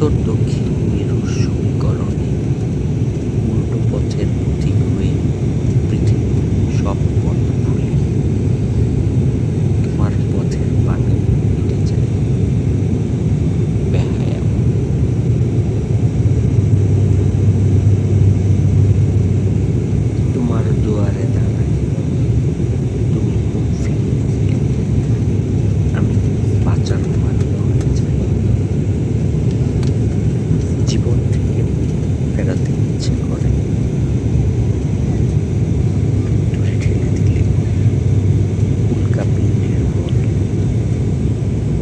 উত্তর দক্ষিণ মেরুর সমীকরণে উল্টো পথের পথিক হয়ে পৃথিবীর সব পথ ভুলি। তোমার পথের পানে হেঁটে যায় বেহায়া মন। তোমার দুয়ারে দাঁড়াই, তুমি মুখ ফিরিয়ে দিলে আমি বাঁচার পাত্র হয়ে যাই। জীবন থেকে মুখ ফেরাতে ইচ্ছে করে, দূরে ঠেলে দিলে উল্কা পিণ্ডের মন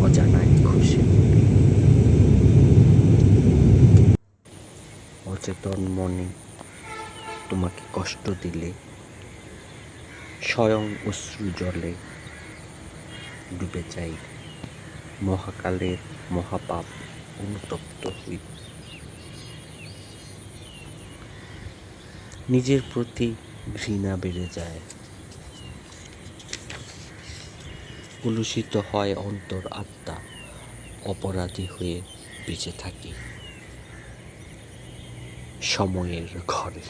অজানায় খসে পড়ে। অচেতন মনে তোমাকে কষ্ট দিলে স্বয়ং অশ্রু জলে ডুবে যাই মহাকালের মহাপাপ অনুতপ্ত হই। নিজের প্রতি ঘৃণা বেড়ে যায়, কলুষিত হয় অন্তর আত্মা, অপরাধী হয়ে বেঁচে থাকি সময়ের ঘরে।